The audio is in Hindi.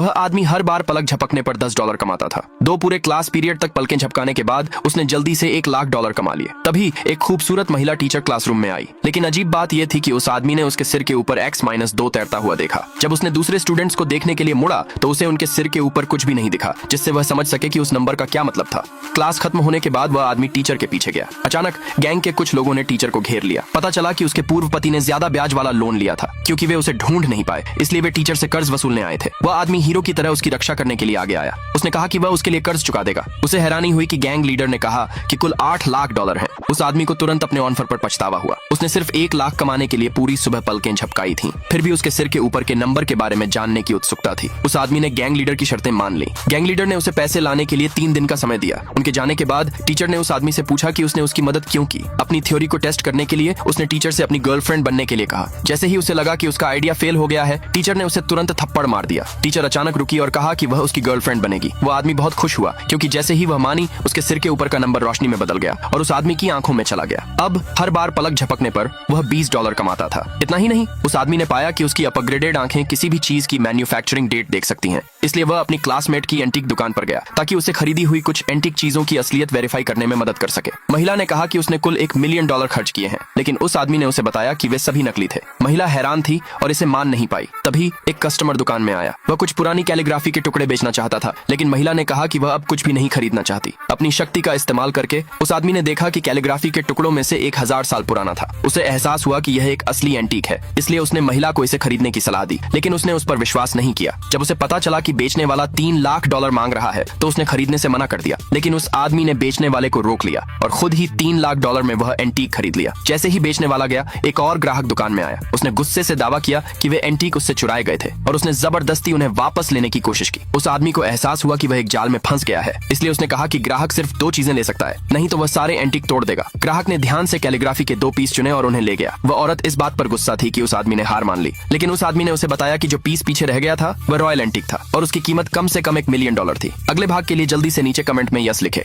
वह आदमी हर बार पलक झपकने पर $10 कमाता था। 2 पूरे क्लास पीरियड तक पलकें झपकाने के बाद उसने जल्दी से $1,00,000 कमा लिए। तभी एक खूबसूरत महिला टीचर क्लासरूम में आई, लेकिन अजीब बात यह थी कि उस आदमी ने उसके सिर के ऊपर X-2 तैरता हुआ देखा। जब उसने दूसरे स्टूडेंट्स को देखने के लिए मुड़ा तो उसे उनके सिर के ऊपर कुछ भी नहीं दिखा, जिससे वह समझ सके कि उस नंबर का क्या मतलब था। क्लास खत्म होने के बाद वह आदमी टीचर के पीछे गया। अचानक गैंग के कुछ लोगों ने टीचर को घेर लिया। पता चला कि उसके पूर्व पति ने ज्यादा ब्याज वाला लोन लिया था। क्योंकि वे उसे ढूंढ नहीं पाए, इसलिए वे टीचर से कर्ज वसूलने आए थे। वह आदमी हीरो की तरह उसकी रक्षा करने के लिए आगे आया। उसने कहा कि वह उसके लिए कर्ज चुका देगा। उसे हैरानी हुई कि गैंग लीडर ने कहा कि कुल $8,00,000 हैं। उस आदमी को तुरंत अपने ऑफर पर पछतावा हुआ। उसने सिर्फ $1,00,000 कमाने के लिए पूरी सुबह पलकें झपकाई थी। फिर भी उसके सिर के ऊपर के नंबर के बारे में जानने की उत्सुकता थी। उस आदमी ने गैंग लीडर की शर्तें मान ली। गैंग लीडर ने उसे पैसे लाने के लिए 3 दिन का समय दिया। उनके जाने के बाद टीचर ने उस आदमी से पूछा कि उसने उसकी मदद क्यों की। अपनी थ्योरी को टेस्ट करने के लिए उसने टीचर से अपनी गर्लफ्रेंड बनने के लिए कहा। जैसे ही उसे लगा कि उसका आइडिया फेल हो गया है, टीचर ने उसे तुरंत थप्पड़ मार दिया। टीचर अचानक रुकी और कहा कि वह उसकी गर्लफ्रेंड बनेगी। वह आदमी बहुत खुश हुआ, क्योंकि जैसे ही वह मानी, उसके सिर के ऊपर का नंबर रोशनी में बदल गया और उस आदमी की आंखों में चला गया। अब हर बार पलक झपकने पर वह $20 कमाता था। इतना ही नहीं, उस आदमी ने पाया कि उसकी अपग्रेडेड आंखें किसी भी चीज की मैन्युफैक्चरिंग डेट देख सकती हैं। इसलिए वह अपनी क्लासमेट की एंटीक दुकान पर गया ताकि उसे खरीदी हुई कुछ एंटीक चीजों की असलियत वेरीफाई करने में मदद कर सके। महिला ने कहा कि उसने कुल $1 मिलियन खर्च किए हैं, लेकिन उस आदमी ने उसे बताया कि वे सभी नकली थे। महिला हैरान थी और इसे मान नहीं पाई। तभी एक कस्टमर दुकान में आया। वह कुछ पुरानी कैलीग्राफी के टुकड़े बेचना चाहता था, लेकिन महिला ने कहा कि वह अब कुछ भी नहीं खरीदना चाहती। अपनी शक्ति का इस्तेमाल करके उस आदमी ने देखा कि कैलीग्राफी के टुकड़ों में से 1000 साल पुराना था। उसे एहसास हुआ कि यह एक असली एंटीक है, इसलिए उसने महिला को इसे खरीदने की सलाह दी, लेकिन उसने उस पर विश्वास नहीं किया। जब उसे पता चला कि बेचने वाला $3,00,000 मांग रहा है, तो उसने खरीदने से मना कर दिया। लेकिन उस आदमी ने बेचने वाले को रोक लिया और खुद ही $3,00,000 में वह एंटीक खरीद लिया। जैसे ही बेचने वाला गया, एक और ग्राहक दुकान में आया। उसने गुस्से से दावा किया कि वे एंटीक उससे चुराए गए थे और उसने जबरदस्ती उन्हें वापस लेने की कोशिश की। उस आदमी को एहसास हुआ कि वह एक जाल में फंस गया है, इसलिए उसने कहा कि ग्राहक सिर्फ 2 चीजें ले सकता है, नहीं तो वह सारे एंटीक तोड़ देगा। ग्राहक ने ध्यान से कैलीग्राफी के 2 पीस चुने और उन्हें ले गया। वह औरत इस बात पर गुस्सा थी कि उस आदमी ने हार मान ली, लेकिन उस आदमी ने उसे बताया कि जो पीस पीछे रह गया था वह रॉयल एंटीक था और उसकी कीमत कम से कम $1 मिलियन थी। अगले भाग के लिए जल्दी से नीचे कमेंट में यस लिखे।